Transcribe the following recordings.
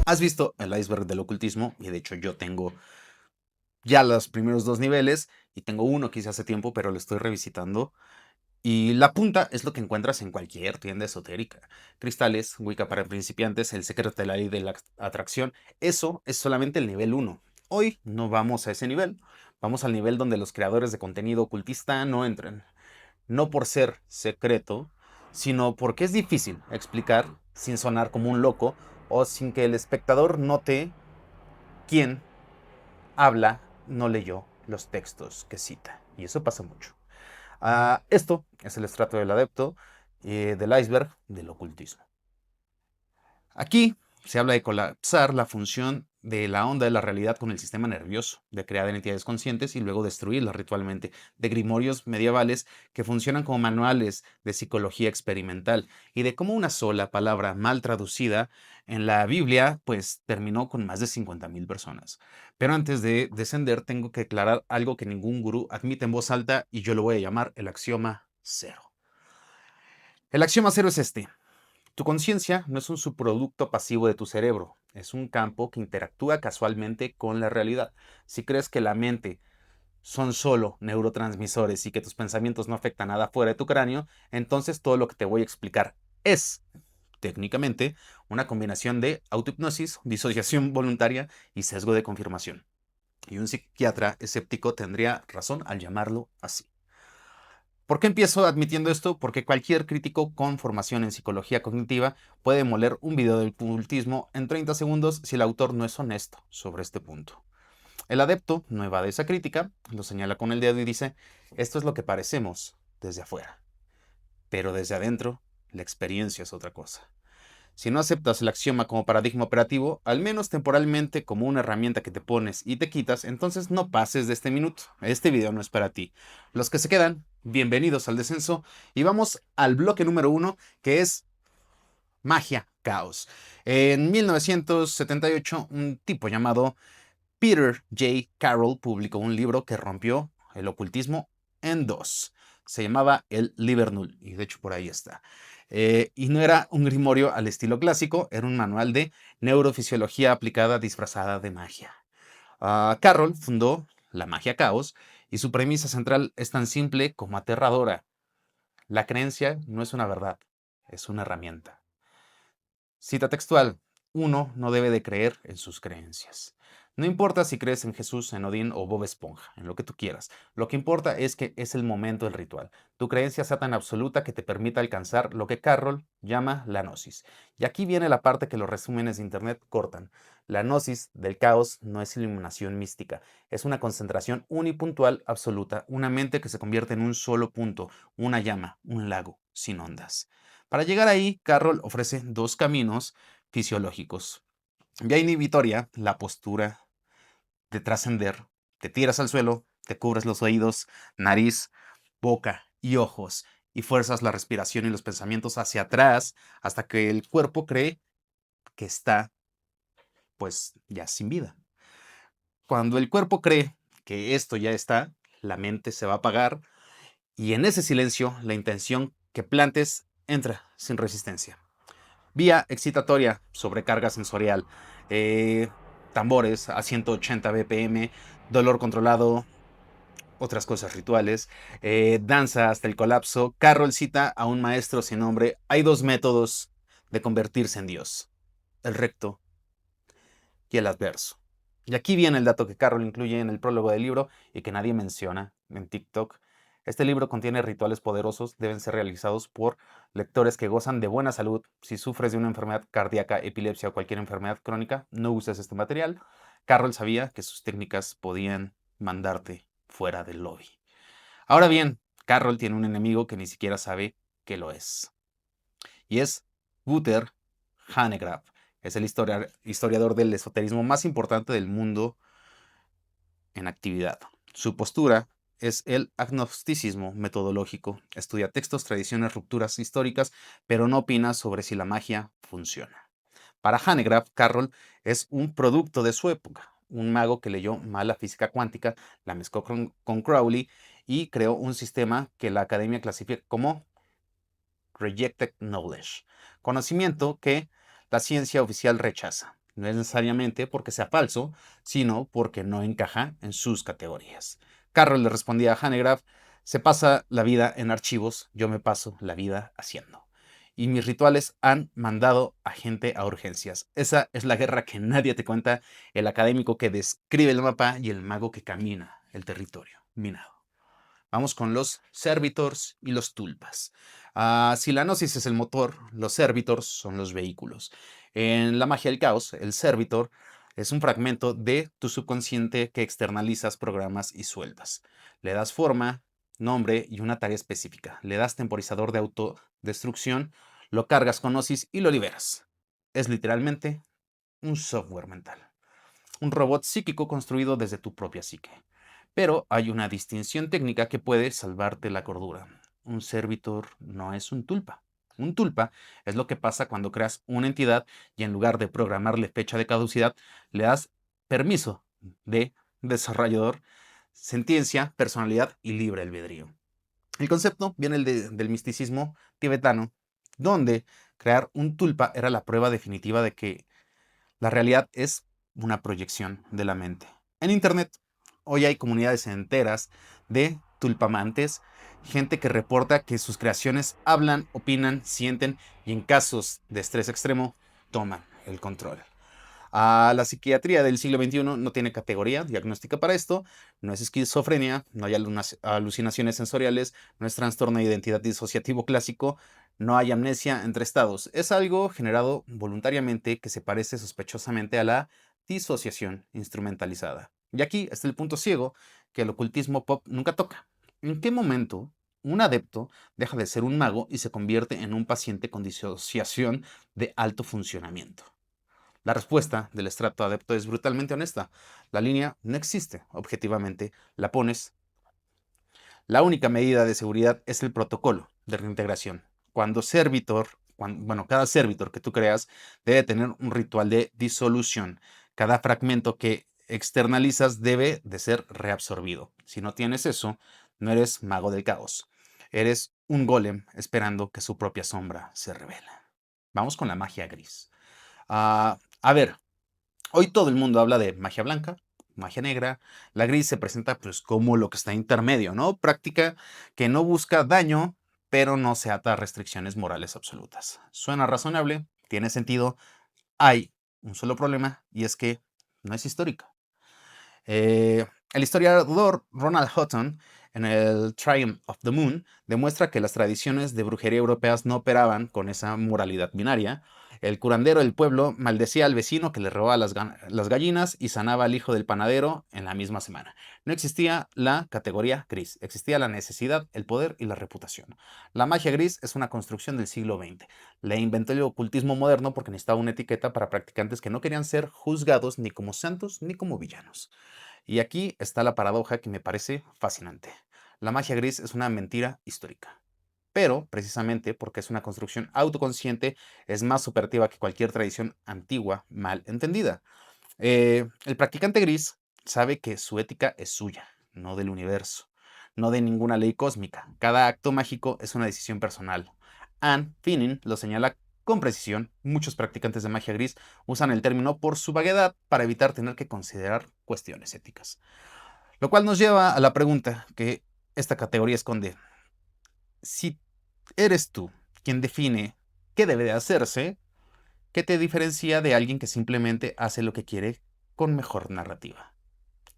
Has visto el iceberg del ocultismo, y de hecho yo tengo ya los primeros dos niveles, y tengo uno que hice hace tiempo, pero lo estoy revisitando. Y la punta es lo que encuentras en cualquier tienda esotérica. Cristales, Wicca para principiantes, el secreto de la ley de la atracción. Eso es solamente el nivel uno. Hoy no vamos a ese nivel. Vamos al nivel donde los creadores de contenido ocultista no entran. No por ser secreto, sino porque es difícil explicar sin sonar como un loco o sin que el espectador note quién habla no leyó los textos que cita. Y eso pasa mucho. Esto es el estrato del adepto, del iceberg del ocultismo. Aquí se habla de colapsar la función de la onda de la realidad con el sistema nervioso, de crear entidades conscientes y luego destruirlas ritualmente, de grimorios medievales que funcionan como manuales de psicología experimental y de cómo una sola palabra mal traducida en la Biblia pues terminó con más de 50,000 personas. Pero antes de descender tengo que aclarar algo que ningún gurú admite en voz alta y yo lo voy a llamar el axioma cero. El axioma cero es este. Tu conciencia no es un subproducto pasivo de tu cerebro, es un campo que interactúa casualmente con la realidad. Si crees que la mente son solo neurotransmisores y que tus pensamientos no afectan nada fuera de tu cráneo, entonces todo lo que te voy a explicar es, técnicamente, una combinación de autohipnosis, disociación voluntaria y sesgo de confirmación. Y un psiquiatra escéptico tendría razón al llamarlo así. ¿Por qué empiezo admitiendo esto? Porque cualquier crítico con formación en psicología cognitiva puede moler un video del ocultismo en 30 segundos si el autor no es honesto sobre este punto. El adepto no evade esa crítica, lo señala con el dedo y dice, esto es lo que parecemos desde afuera, pero desde adentro la experiencia es otra cosa. Si no aceptas el axioma como paradigma operativo, al menos temporalmente como una herramienta que te pones y te quitas, entonces no pases de este minuto. Este video no es para ti. Los que se quedan, bienvenidos al descenso y vamos al bloque número uno, que es magia, caos. En 1978, un tipo llamado Peter J. Carroll publicó un libro que rompió el ocultismo en dos. Se llamaba el Liber Null, y de hecho por ahí está. Y no era un grimorio al estilo clásico, era un manual de neurofisiología aplicada disfrazada de magia. Carroll fundó la magia caos y su premisa central es tan simple como aterradora. La creencia no es una verdad, es una herramienta. Cita textual. Uno no debe de creer en sus creencias. No importa si crees en Jesús, en Odín o Bob Esponja, en lo que tú quieras. Lo que importa es que es el momento del ritual. Tu creencia sea tan absoluta que te permita alcanzar lo que Carroll llama la gnosis. Y aquí viene la parte que los resúmenes de Internet cortan. La gnosis del caos no es iluminación mística. Es una concentración unipuntual absoluta, una mente que se convierte en un solo punto, una llama, un lago, sin ondas. Para llegar ahí, Carroll ofrece dos caminos fisiológicos. Vía inhibitoria, la postura de trascender. Te tiras al suelo, te cubres los oídos, nariz, boca y ojos y fuerzas la respiración y los pensamientos hacia atrás hasta que el cuerpo cree que está, pues, ya sin vida. Cuando el cuerpo cree que esto ya está, la mente se va a apagar y en ese silencio la intención que plantes entra sin resistencia. Vía excitatoria, sobrecarga sensorial, eh, tambores a 180 BPM, dolor controlado, otras cosas rituales, danza hasta el colapso. Carroll cita a un maestro sin nombre. Hay dos métodos de convertirse en Dios, el recto y el adverso. Y aquí viene el dato que Carroll incluye en el prólogo del libro y que nadie menciona en TikTok. Este libro contiene rituales poderosos, deben ser realizados por lectores que gozan de buena salud. Si sufres de una enfermedad cardíaca, epilepsia o cualquier enfermedad crónica, no uses este material. Carroll sabía que sus técnicas podían mandarte fuera del lobby. Ahora bien, Carroll tiene un enemigo que ni siquiera sabe que lo es. Y es Guter Hanegraaff. Es el historiador del esoterismo más importante del mundo en actividad. Su postura es el agnosticismo metodológico. Estudia textos, tradiciones, rupturas históricas, pero no opina sobre si la magia funciona. Para Hanegraaff, Carroll es un producto de su época, un mago que leyó mal la física cuántica, la mezcló con Crowley y creó un sistema que la academia clasifica como rejected knowledge, conocimiento que la ciencia oficial rechaza. no es necesariamente porque sea falso, sino porque no encaja en sus categorías. Carroll le respondía a Hanegraaff: se pasa la vida en archivos, yo me paso la vida haciendo. Y mis rituales han mandado a gente a urgencias. Esa es la guerra que nadie te cuenta, el académico que describe el mapa y el mago que camina el territorio minado. Vamos con los servitors y los tulpas. Si la gnosis es el motor, los servitors son los vehículos. En la magia del caos, el servitor es un fragmento de tu subconsciente que externalizas, programas y sueltas. Le das forma, nombre y una tarea específica. Le das temporizador de autodestrucción, lo cargas con gnosis y lo liberas. Es literalmente un software mental. Un robot psíquico construido desde tu propia psique. Pero hay una distinción técnica que puede salvarte la cordura. Un servitor no es un tulpa. Un tulpa es lo que pasa cuando creas una entidad y en lugar de programarle fecha de caducidad, le das permiso de desarrollador, sentencia, personalidad y libre albedrío. El concepto viene del misticismo tibetano, donde crear un tulpa era la prueba definitiva de que la realidad es una proyección de la mente. En Internet, hoy hay comunidades enteras de tulpamantes, gente que reporta que sus creaciones hablan, opinan, sienten y en casos de estrés extremo toman el control. La psiquiatría del siglo XXI no tiene categoría diagnóstica para esto, no es esquizofrenia, no hay alucinaciones sensoriales, no es trastorno de identidad disociativo clásico, no hay amnesia entre estados. Es algo generado voluntariamente que se parece sospechosamente a la disociación instrumentalizada. Y aquí está el punto ciego que el ocultismo pop nunca toca. ¿En qué momento un adepto deja de ser un mago y se convierte en un paciente con disociación de alto funcionamiento? La respuesta del estrato adepto es brutalmente honesta. La línea no existe, objetivamente, la pones. La única medida de seguridad es el protocolo de reintegración. Cada servitor que tú creas debe tener un ritual de disolución. Cada fragmento que externalizas debe de ser reabsorbido. Si no tienes eso, no eres mago del caos. Eres un golem esperando que su propia sombra se revele. Vamos con la magia gris. A ver, hoy todo el mundo habla de magia blanca, magia negra. La gris se presenta pues como lo que está intermedio, ¿no? Práctica que no busca daño, pero no se ata a restricciones morales absolutas. Suena razonable, tiene sentido. Hay un solo problema y es que no es histórica. El historiador Ronald Hutton, en el Triumph of the Moon, demuestra que las tradiciones de brujería europeas no operaban con esa moralidad binaria. El curandero del pueblo maldecía al vecino que le robaba las gallinas y sanaba al hijo del panadero en la misma semana. No existía la categoría gris, existía la necesidad, el poder y la reputación. La magia gris es una construcción del siglo XX. Le inventó el ocultismo moderno porque necesitaba una etiqueta para practicantes que no querían ser juzgados ni como santos ni como villanos. Y aquí está la paradoja que me parece fascinante. La magia gris es una mentira histórica, pero precisamente porque es una construcción autoconsciente, es más operativa que cualquier tradición antigua mal entendida. El practicante gris sabe que su ética es suya, no del universo, no de ninguna ley cósmica. Cada acto mágico es una decisión personal. Anne Finning lo señala con precisión. Muchos practicantes de magia gris usan el término por su vaguedad para evitar tener que considerar cuestiones éticas. Lo cual nos lleva a la pregunta que esta categoría esconde. Si eres tú quien define qué debe de hacerse, ¿qué te diferencia de alguien que simplemente hace lo que quiere con mejor narrativa?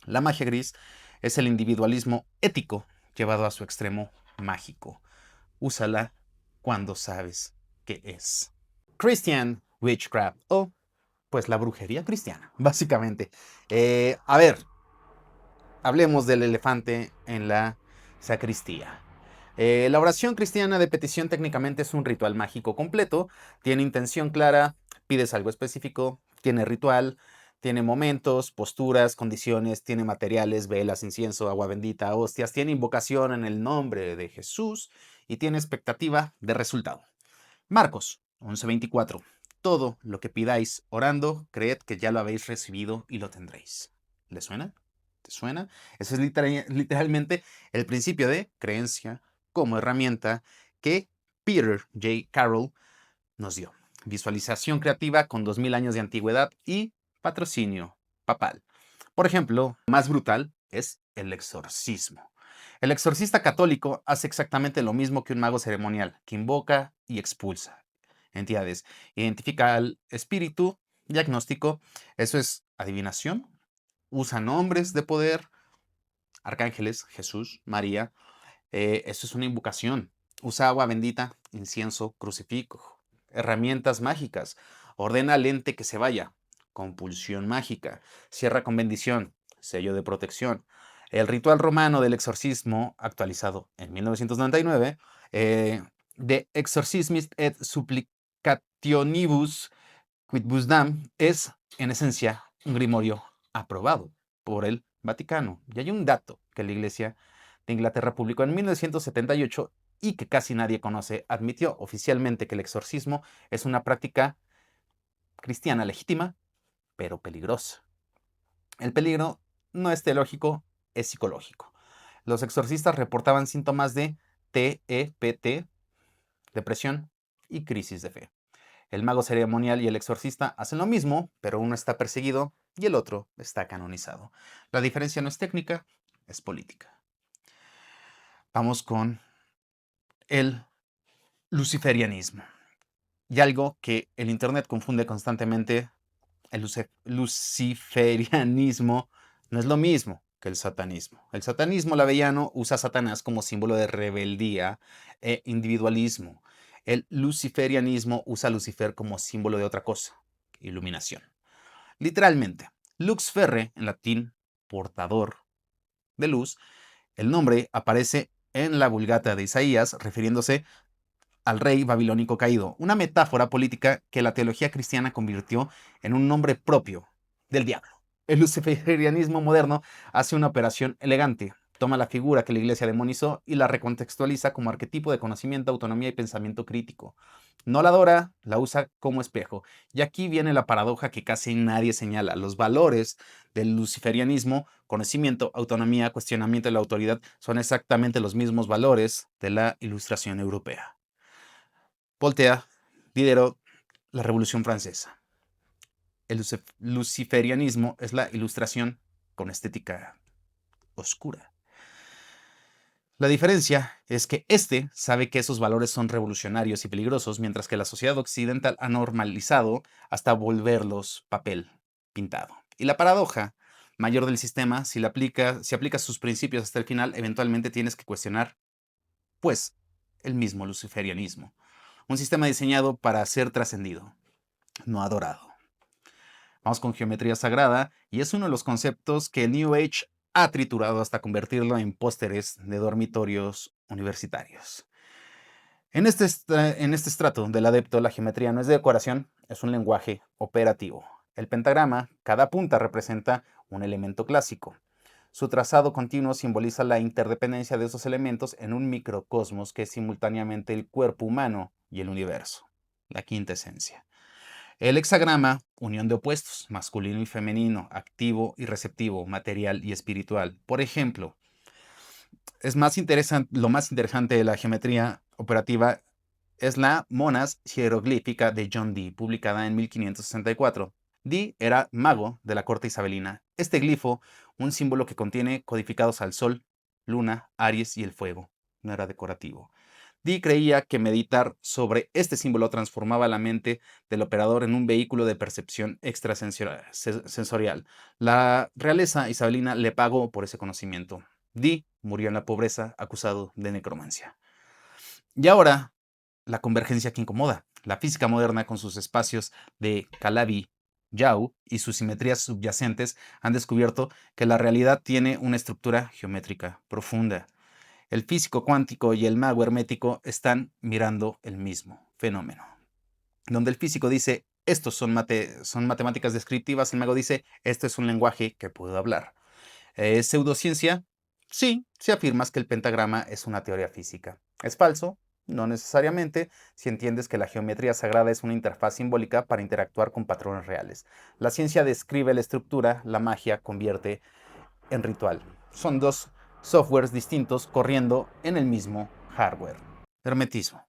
La magia gris es el individualismo ético llevado a su extremo mágico. Úsala cuando sabes qué es. Christian Witchcraft o pues la brujería cristiana, básicamente. A ver, hablemos del elefante en la sacristía. La oración cristiana de petición técnicamente es un ritual mágico completo, tiene intención clara, pides algo específico, tiene ritual, tiene momentos, posturas, condiciones, tiene materiales, velas, incienso, agua bendita, hostias, tiene invocación en el nombre de Jesús y tiene expectativa de resultado. Marcos 11:24. Todo lo que pidáis orando, creed que ya lo habéis recibido y lo tendréis. ¿Le suena? ¿Te suena? Ese es literalmente el principio de creencia como herramienta que Peter J. Carroll nos dio. visualización creativa con 2000 años de antigüedad y patrocinio papal. Por ejemplo, más brutal es el exorcismo. El exorcista católico hace exactamente lo mismo que un mago ceremonial, que invoca y expulsa entidades, identifica al espíritu, diagnóstico, eso es adivinación, usa nombres de poder, arcángeles, Jesús, María, eso es una invocación, usa agua bendita, incienso, crucifijo, herramientas mágicas, ordena al ente que se vaya, compulsión mágica, cierra con bendición, sello de protección. El ritual romano del exorcismo, actualizado en 1999, de Exorcismis et Supplicationibus Quidbusdam, es, en esencia, un grimorio aprobado por el Vaticano. Y hay un dato que la Iglesia de Inglaterra publicó en 1978 y que casi nadie conoce. Admitió oficialmente que el exorcismo es una práctica cristiana legítima, pero peligrosa. El peligro no es teológico, es psicológico. Los exorcistas reportaban síntomas de TEPT, depresión y crisis de fe. El mago ceremonial y el exorcista hacen lo mismo, pero uno está perseguido y el otro está canonizado. La diferencia no es técnica, es política. Vamos con el luciferianismo. Y algo que el Internet confunde constantemente, el luciferianismo no es lo mismo que el satanismo. El satanismo lavellano usa a Satanás como símbolo de rebeldía e individualismo. El luciferianismo usa a Lucifer como símbolo de otra cosa, iluminación. Literalmente, lux ferre, en latín, portador de luz, el nombre aparece en la Vulgata de Isaías refiriéndose al rey babilónico caído, una metáfora política que la teología cristiana convirtió en un nombre propio del diablo. El luciferianismo moderno hace una operación elegante, toma la figura que la iglesia demonizó y la recontextualiza como arquetipo de conocimiento, autonomía y pensamiento crítico. No la adora, la usa como espejo. Y aquí viene la paradoja que casi nadie señala. Los valores del luciferianismo, conocimiento, autonomía, cuestionamiento de la autoridad, son exactamente los mismos valores de la Ilustración europea. Voltaire lideró la Revolución Francesa. El luciferianismo es la Ilustración con estética oscura. La diferencia es que este sabe que esos valores son revolucionarios y peligrosos, mientras que la sociedad occidental ha normalizado hasta volverlos papel pintado. Y la paradoja mayor del sistema, si aplicas sus principios hasta el final, eventualmente tienes que cuestionar, pues, el mismo luciferianismo. Un sistema diseñado para ser trascendido, no adorado. Vamos con geometría sagrada, y es uno de los conceptos que el New Age ha triturado hasta convertirlo en pósteres de dormitorios universitarios. En este estrato del adepto, la geometría no es decoración, es un lenguaje operativo. El pentagrama, cada punta representa un elemento clásico. Su trazado continuo simboliza la interdependencia de esos elementos en un microcosmos que es simultáneamente el cuerpo humano y el universo, la quinta esencia. El hexagrama, unión de opuestos, masculino y femenino, activo y receptivo, material y espiritual. Por ejemplo, lo más interesante de la geometría operativa es la Monas jeroglífica de John Dee, publicada en 1564. Dee era mago de la corte isabelina. Este glifo, un símbolo que contiene codificados al sol, luna, Aries y el fuego, no era decorativo. Dee creía que meditar sobre este símbolo transformaba la mente del operador en un vehículo de percepción extrasensorial. La realeza isabelina le pagó por ese conocimiento. Dee murió en la pobreza acusado de necromancia. Y ahora, la convergencia que incomoda. La física moderna, con sus espacios de Calabi-Yau y sus simetrías subyacentes, han descubierto que la realidad tiene una estructura geométrica profunda. El físico cuántico y el mago hermético están mirando el mismo fenómeno. Donde el físico dice, estos son matemáticas descriptivas, el mago dice, esto es un lenguaje que puedo hablar. ¿Es pseudociencia? Sí, si afirmas que el pentagrama es una teoría física. ¿Es falso? No necesariamente, si entiendes que la geometría sagrada es una interfaz simbólica para interactuar con patrones reales. La ciencia describe la estructura, la magia convierte en ritual. Son dos softwares distintos corriendo en el mismo hardware. Hermetismo.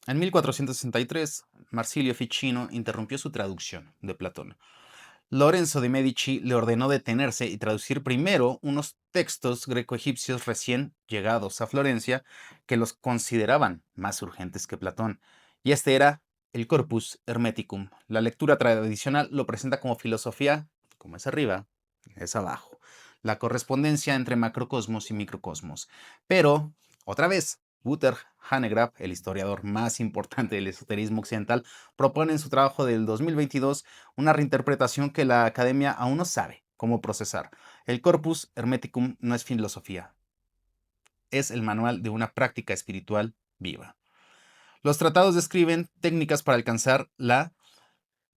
En 1463, Marsilio Ficino interrumpió su traducción de Platón. Lorenzo de Medici le ordenó detenerse y traducir primero unos textos greco-egipcios recién llegados a Florencia que los consideraban más urgentes que Platón. Y este era el Corpus Hermeticum. La lectura tradicional lo presenta como filosofía, como es arriba, es abajo. La correspondencia entre macrocosmos y microcosmos. Pero, otra vez, Wouter Hanegraaff, el historiador más importante del esoterismo occidental, propone en su trabajo del 2022 una reinterpretación que la academia aún no sabe cómo procesar. El Corpus Hermeticum no es filosofía, es el manual de una práctica espiritual viva. Los tratados describen técnicas para alcanzar la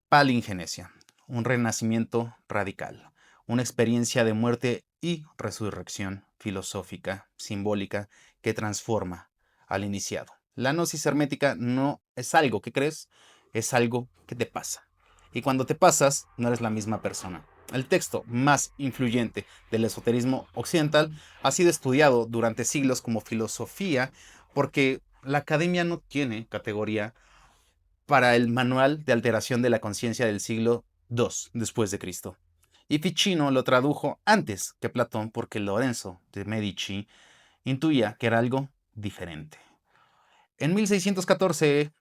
palingenesia, un renacimiento radical, una experiencia de muerte y resurrección filosófica, simbólica, que transforma al iniciado. La gnosis hermética no es algo que crees, es algo que te pasa. Y cuando te pasas, no eres la misma persona. El texto más influyente del esoterismo occidental ha sido estudiado durante siglos como filosofía porque la academia no tiene categoría para el Manual de Alteración de la Conciencia del siglo II después de Cristo. Y Ficino lo tradujo antes que Platón porque Lorenzo de Medici intuía que era algo diferente. En 1614,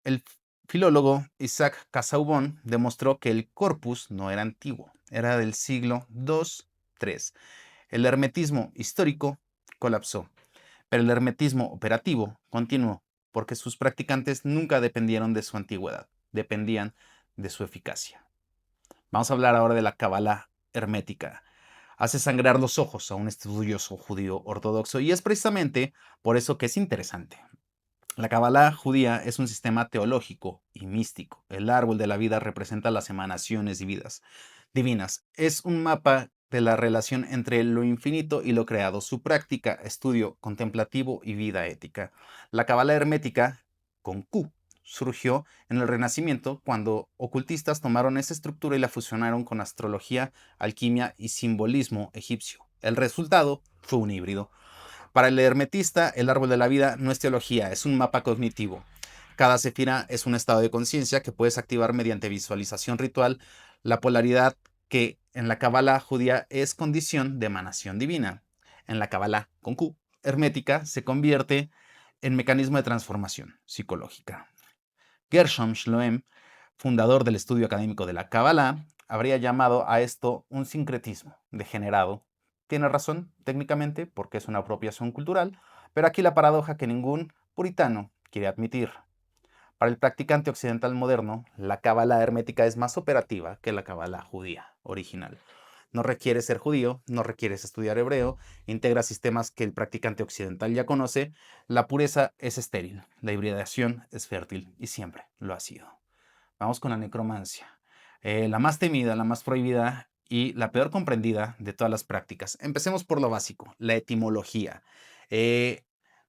el filólogo Isaac Casaubon demostró que el corpus no era antiguo, era del siglo II-III. El hermetismo histórico colapsó, pero el hermetismo operativo continuó, porque sus practicantes nunca dependieron de su antigüedad, dependían de su eficacia. Vamos a hablar ahora de la Cábala hermética. Hace sangrar los ojos a un estudioso judío ortodoxo y es precisamente por eso que es interesante. La Cábala judía es un sistema teológico y místico. El árbol de la vida representa las emanaciones divinas. Es un mapa de la relación entre lo infinito y lo creado, su práctica, estudio contemplativo y vida ética. La Cábala hermética, con Q, surgió en el Renacimiento cuando ocultistas tomaron esa estructura y la fusionaron con astrología, alquimia y simbolismo egipcio. El resultado fue un híbrido. Para el hermetista, el árbol de la vida no es teología, es un mapa cognitivo. Cada sefira es un estado de conciencia que puedes activar mediante visualización ritual. La polaridad que en la cábala judía es condición de emanación divina. En la cábala con Q, hermética, se convierte en mecanismo de transformación psicológica. Gershom Shloem, fundador del estudio académico de la cábala, habría llamado a esto un sincretismo degenerado. Tiene razón técnicamente porque es una apropiación cultural, pero aquí la paradoja que ningún puritano quiere admitir. Para el practicante occidental moderno, la cábala hermética es más operativa que la cábala judía original. No requiere ser judío, no requieres estudiar hebreo, integra sistemas que el practicante occidental ya conoce. La pureza es estéril, la hibridación es fértil y siempre lo ha sido. Vamos con la necromancia. La más temida, la más prohibida y la peor comprendida de todas las prácticas. Empecemos por lo básico, la etimología. Eh,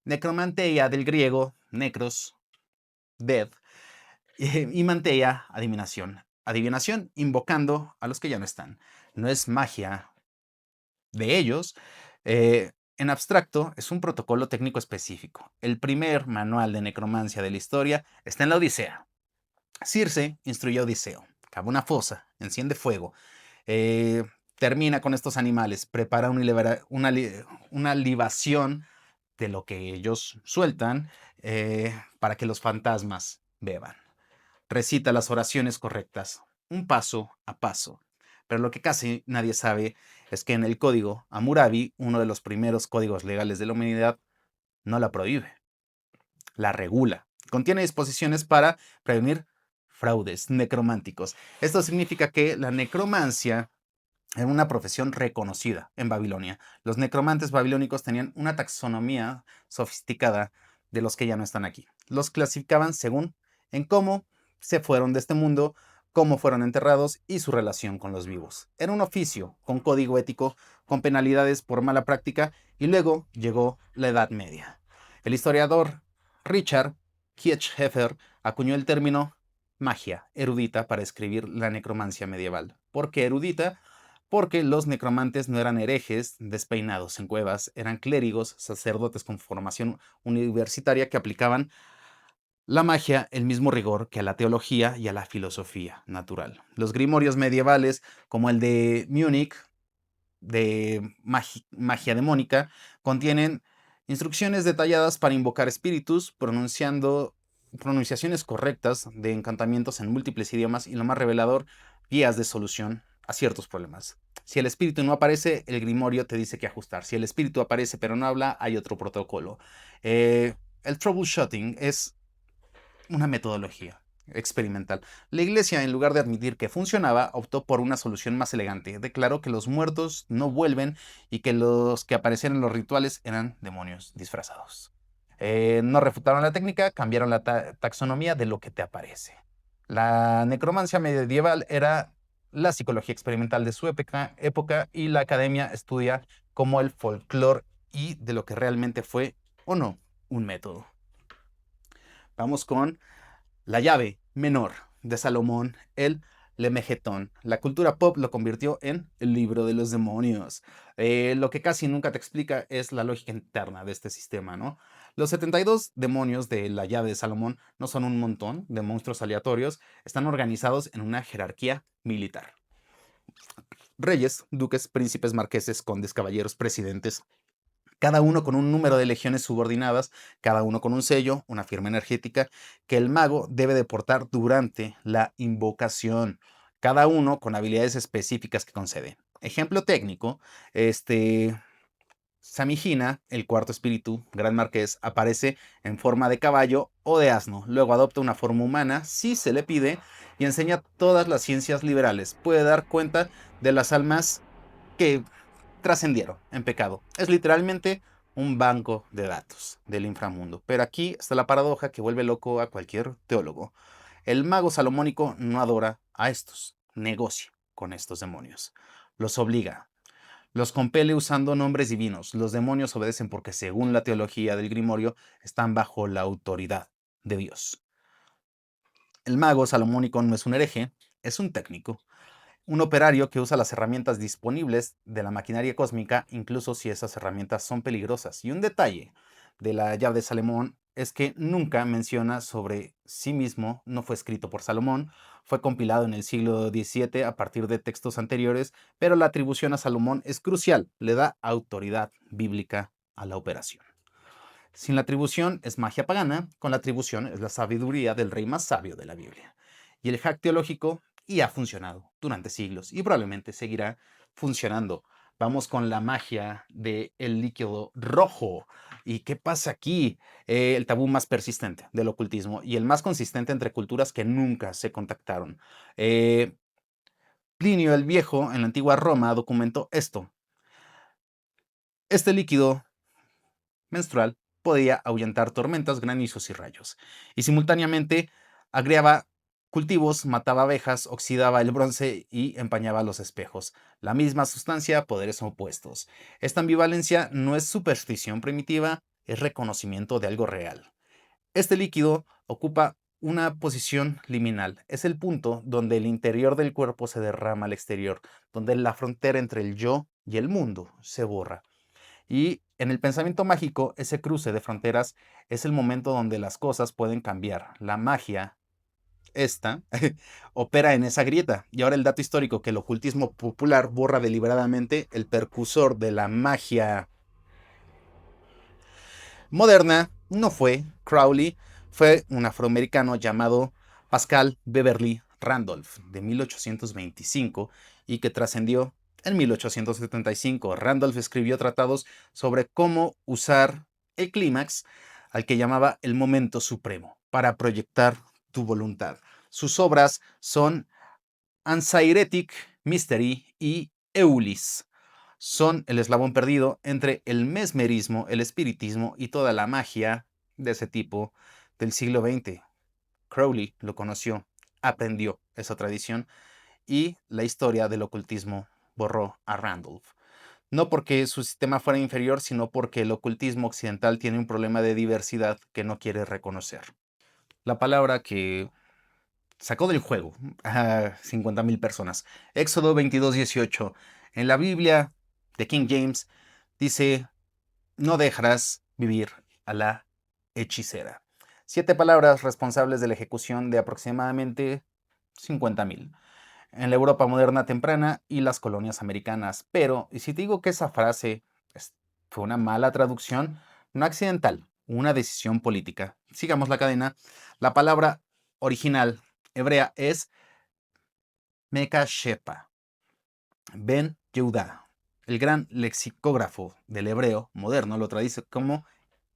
necromanteia del griego, necros, dead, y manteia, adivinación. Adivinación invocando a los que ya no están. No es magia de ellos. En abstracto, es un protocolo técnico específico. El primer manual de necromancia de la historia está en la Odisea. Circe instruyó a Odiseo, cava una fosa, enciende fuego, eh, termina con estos animales, prepara una libación de lo que ellos sueltan para que los fantasmas beban. Recita las oraciones correctas, un paso a paso. Pero lo que casi nadie sabe es que en el código Hammurabi, uno de los primeros códigos legales de la humanidad, no la prohíbe, la regula. Contiene disposiciones para prevenir fraudes necrománticos. Esto significa que la necromancia era una profesión reconocida en Babilonia. Los necromantes babilónicos tenían una taxonomía sofisticada de los que ya no están aquí. Los clasificaban según en cómo se fueron de este mundo, cómo fueron enterrados y su relación con los vivos. Era un oficio con código ético, con penalidades por mala práctica y luego llegó la Edad Media. El historiador Richard Kirchheffer acuñó el término magia erudita para escribir la necromancia medieval. ¿Por qué erudita? Porque los necromantes no eran herejes despeinados en cuevas, eran clérigos, sacerdotes con formación universitaria que aplicaban la magia el mismo rigor que a la teología y a la filosofía natural. Los grimorios medievales, como el de Múnich, de magia demónica, contienen instrucciones detalladas para invocar espíritus, pronunciando pronunciaciones correctas de encantamientos en múltiples idiomas y, lo más revelador, guías de solución a ciertos problemas. Si el espíritu no aparece, el grimorio te dice qué ajustar. Si el espíritu aparece pero no habla, hay otro protocolo. El troubleshooting es una metodología experimental. La iglesia, en lugar de admitir que funcionaba, optó por una solución más elegante. Declaró que los muertos no vuelven y que los que aparecían en los rituales eran demonios disfrazados. No refutaron la técnica, cambiaron la taxonomía de lo que te aparece. La necromancia medieval era la psicología experimental de su época, y la academia estudia como el folclore y de lo que realmente fue o no un método. Vamos con la llave menor de Salomón, el Lemegetón. La cultura pop lo convirtió en el libro de los demonios. Lo que casi nunca te explica es la lógica interna de este sistema, ¿no? Los 72 demonios de la llave de Salomón no son un montón de monstruos aleatorios, están organizados en una jerarquía militar. Reyes, duques, príncipes, marqueses, condes, caballeros, presidentes, cada uno con un número de legiones subordinadas, cada uno con un sello, una firma energética, que el mago debe de portar durante la invocación, cada uno con habilidades específicas que concede. Ejemplo técnico, Samijina, el cuarto espíritu, Gran Marqués, aparece en forma de caballo o de asno, luego adopta una forma humana si se le pide y enseña todas las ciencias liberales. Puede dar cuenta de las almas que trascendieron en pecado. Es literalmente un banco de datos del inframundo. Pero aquí está la paradoja que vuelve loco a cualquier teólogo. El mago salomónico no adora a estos, negocia con estos demonios. Los obliga, los compele usando nombres divinos. Los demonios obedecen porque, según la teología del Grimorio, están bajo la autoridad de Dios. El mago salomónico no es un hereje, es un técnico. Un operario que usa las herramientas disponibles de la maquinaria cósmica, incluso si esas herramientas son peligrosas. Y un detalle de la llave de Salomón es que nunca menciona sobre sí mismo, no fue escrito por Salomón, fue compilado en el siglo XVII a partir de textos anteriores, pero la atribución a Salomón es crucial, le da autoridad bíblica a la operación. Sin la atribución es magia pagana, con la atribución es la sabiduría del rey más sabio de la Biblia. Y el hack teológico, y ha funcionado durante siglos y probablemente seguirá funcionando. Vamos con la magia del líquido rojo. ¿Y qué pasa aquí? El tabú más persistente del ocultismo y el más consistente entre culturas que nunca se contactaron. Plinio el Viejo, en la antigua Roma, documentó esto. Este líquido menstrual podía ahuyentar tormentas, granizos y rayos, y simultáneamente agriaba cultivos, mataba abejas, oxidaba el bronce y empañaba los espejos. La misma sustancia, poderes opuestos. Esta ambivalencia no es superstición primitiva, es reconocimiento de algo real. Este líquido ocupa una posición liminal. Es el punto donde el interior del cuerpo se derrama al exterior, donde la frontera entre el yo y el mundo se borra. Y en el pensamiento mágico, ese cruce de fronteras es el momento donde las cosas pueden cambiar. La magia, esta, opera en esa grieta. Y ahora el dato histórico que el ocultismo popular borra deliberadamente: el precursor de la magia moderna no fue Crowley, fue un afroamericano llamado Pascal Beverly Randolph, de 1825, y que trascendió en 1875. Randolph escribió tratados sobre cómo usar el clímax, al que llamaba el momento supremo, para proyectar tu voluntad. Sus obras son Anxiolytic Mystery y Eulis. Son el eslabón perdido entre el mesmerismo, el espiritismo y toda la magia de ese tipo del siglo XX. Crowley lo conoció, aprendió esa tradición, y la historia del ocultismo borró a Randolph. No porque su sistema fuera inferior, sino porque el ocultismo occidental tiene un problema de diversidad que no quiere reconocer. La palabra que sacó del juego a 50,000 personas. Éxodo 22:18. En la Biblia de King James dice: no dejarás vivir a la hechicera. 7 palabras responsables de la ejecución de aproximadamente 50.000 en la Europa moderna temprana y las colonias americanas. Pero, ¿y si te digo que esa frase fue una mala traducción? No accidental, una decisión política. Sigamos la cadena. La palabra original hebrea es Mekashepa Ben Yehuda. El gran lexicógrafo del hebreo moderno lo traduce como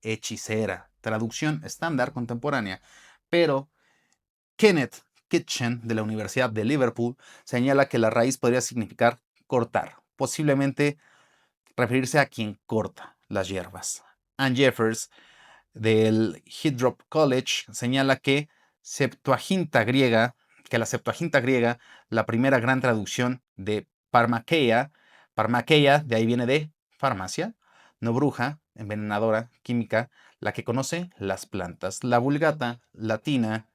hechicera, traducción estándar contemporánea. Pero Kenneth Kitchen, de la Universidad de Liverpool, señala que la raíz podría significar cortar, posiblemente referirse a quien corta las hierbas. Anne Jeffers, del Hildrop College, señala que la Septuaginta griega, la primera gran traducción de Parmakeia, de ahí viene de farmacia, no bruja, envenenadora, química, la que conoce las plantas. La Vulgata latina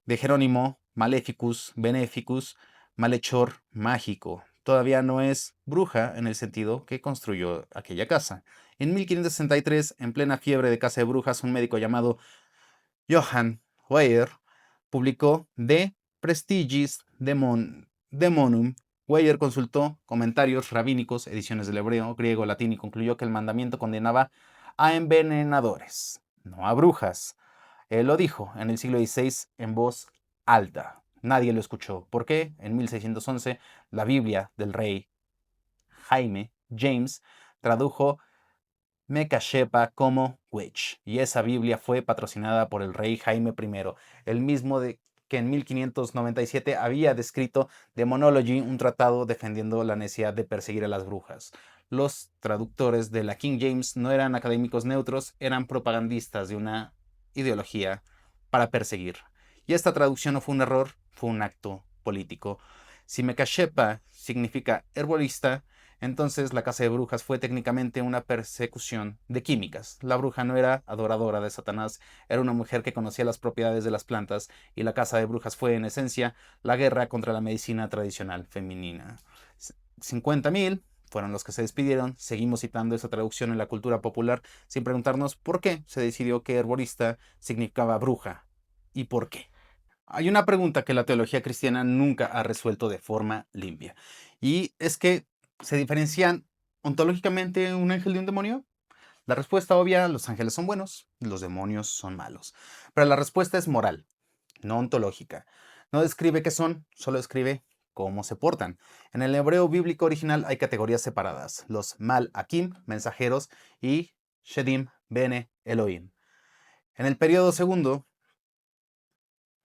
de Jerónimo, Maleficus, Beneficus, malhechor, mágico. Todavía no es bruja en el sentido que construyó aquella casa. En 1563, en plena fiebre de caza de brujas, un médico llamado Johann Weyer publicó De Prestigis Demonum. Weyer consultó comentarios rabínicos, ediciones del hebreo, griego, latín y concluyó que el mandamiento condenaba a envenenadores, no a brujas. Él lo dijo en el siglo XVI en voz alta. Nadie lo escuchó. ¿Por qué? En 1611, la Biblia del rey Jaime James tradujo Mekashepa como witch, y esa Biblia fue patrocinada por el rey Jaime I, el mismo que en 1597 había descrito Demonology, un tratado defendiendo la necesidad de perseguir a las brujas. Los traductores de la King James no eran académicos neutros, eran propagandistas de una ideología para perseguir. Y esta traducción no fue un error, fue un acto político. Si Mekashepa significa herbolista, entonces la caza de brujas fue técnicamente una persecución de químicas. La bruja no era adoradora de Satanás, era una mujer que conocía las propiedades de las plantas, y la caza de brujas fue en esencia la guerra contra la medicina tradicional femenina. 50.000 fueron los que se despidieron. Seguimos citando esa traducción en la cultura popular sin preguntarnos por qué se decidió que herborista significaba bruja y por qué. Hay una pregunta que la teología cristiana nunca ha resuelto de forma limpia, y es que ¿se diferencian ontológicamente un ángel de un demonio? La respuesta obvia: los ángeles son buenos, los demonios son malos. Pero la respuesta es moral, no ontológica. No describe qué son, solo describe cómo se portan. En el hebreo bíblico original hay categorías separadas: los mal-akim, mensajeros, y shedim, bene, Elohim. En el periodo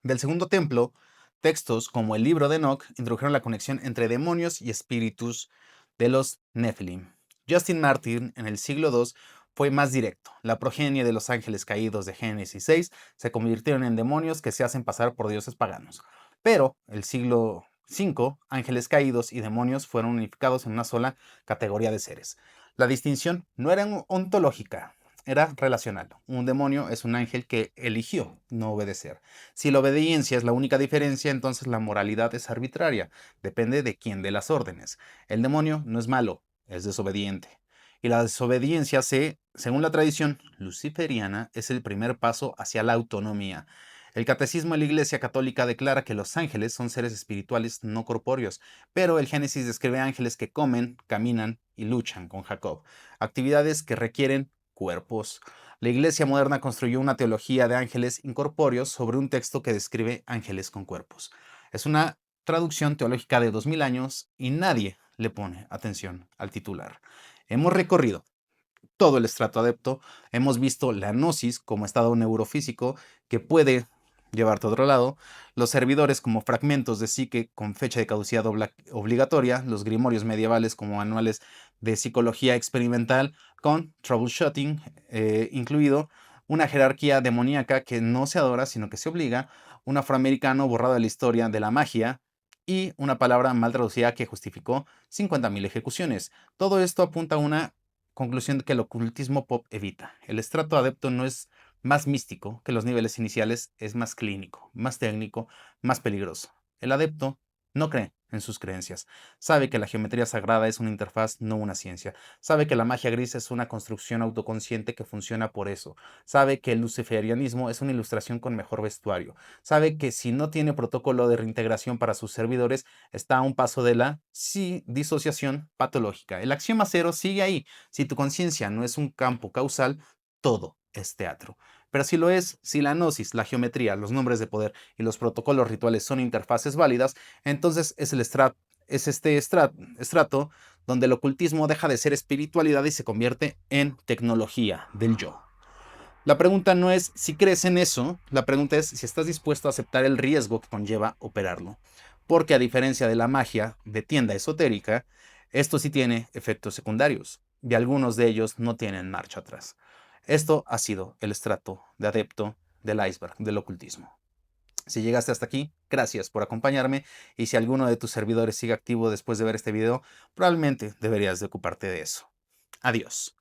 del segundo templo, textos como el libro de Enoch introdujeron la conexión entre demonios y espíritus de los Nephilim. Justin Martin, en el siglo II, fue más directo. La progenie de los ángeles caídos de Génesis 6 se convirtieron en demonios que se hacen pasar por dioses paganos. Pero el siglo V, ángeles caídos y demonios fueron unificados en una sola categoría de seres. La distinción no era ontológica, era relacional. Un demonio es un ángel que eligió no obedecer. Si la obediencia es la única diferencia, entonces la moralidad es arbitraria. Depende de quién dé las órdenes. El demonio no es malo, es desobediente. Y la desobediencia, según la tradición luciferiana, es el primer paso hacia la autonomía. El catecismo de la Iglesia Católica declara que los ángeles son seres espirituales no corpóreos, pero el Génesis describe ángeles que comen, caminan y luchan con Jacob, actividades que requieren cuerpos. La Iglesia moderna construyó una teología de ángeles incorpóreos sobre un texto que describe ángeles con cuerpos. Es una traducción teológica de 2000 años y nadie le pone atención al titular. Hemos recorrido todo el estrato adepto, hemos visto la gnosis como estado neurofísico que puede llevarte a otro lado, los servidores como fragmentos de psique con fecha de caducidad obligatoria, los grimorios medievales como manuales de psicología experimental con troubleshooting incluido, una jerarquía demoníaca que no se adora sino que se obliga, un afroamericano borrado de la historia de la magia y una palabra mal traducida que justificó 50.000 ejecuciones. Todo esto apunta a una conclusión que el ocultismo pop evita. El estrato adepto no es más místico que los niveles iniciales, es más clínico, más técnico, más peligroso. El adepto no cree en sus creencias. Sabe que la geometría sagrada es una interfaz, no una ciencia. Sabe que la magia gris es una construcción autoconsciente que funciona por eso. Sabe que el luciferianismo es una ilustración con mejor vestuario. Sabe que si no tiene protocolo de reintegración para sus servidores, está a un paso de la disociación patológica. El axioma cero sigue ahí. Si tu conciencia no es un campo causal, todo es teatro. Pero si lo es, si la gnosis, la geometría, los nombres de poder y los protocolos rituales son interfaces válidas, entonces es este estrato donde el ocultismo deja de ser espiritualidad y se convierte en tecnología del yo. La pregunta no es si crees en eso, la pregunta es si estás dispuesto a aceptar el riesgo que conlleva operarlo. Porque a diferencia de la magia de tienda esotérica, esto sí tiene efectos secundarios y algunos de ellos no tienen marcha atrás. Esto ha sido el estrato de adepto del iceberg del ocultismo. Si llegaste hasta aquí, gracias por acompañarme y si alguno de tus servidores sigue activo después de ver este video, probablemente deberías de ocuparte de eso. Adiós.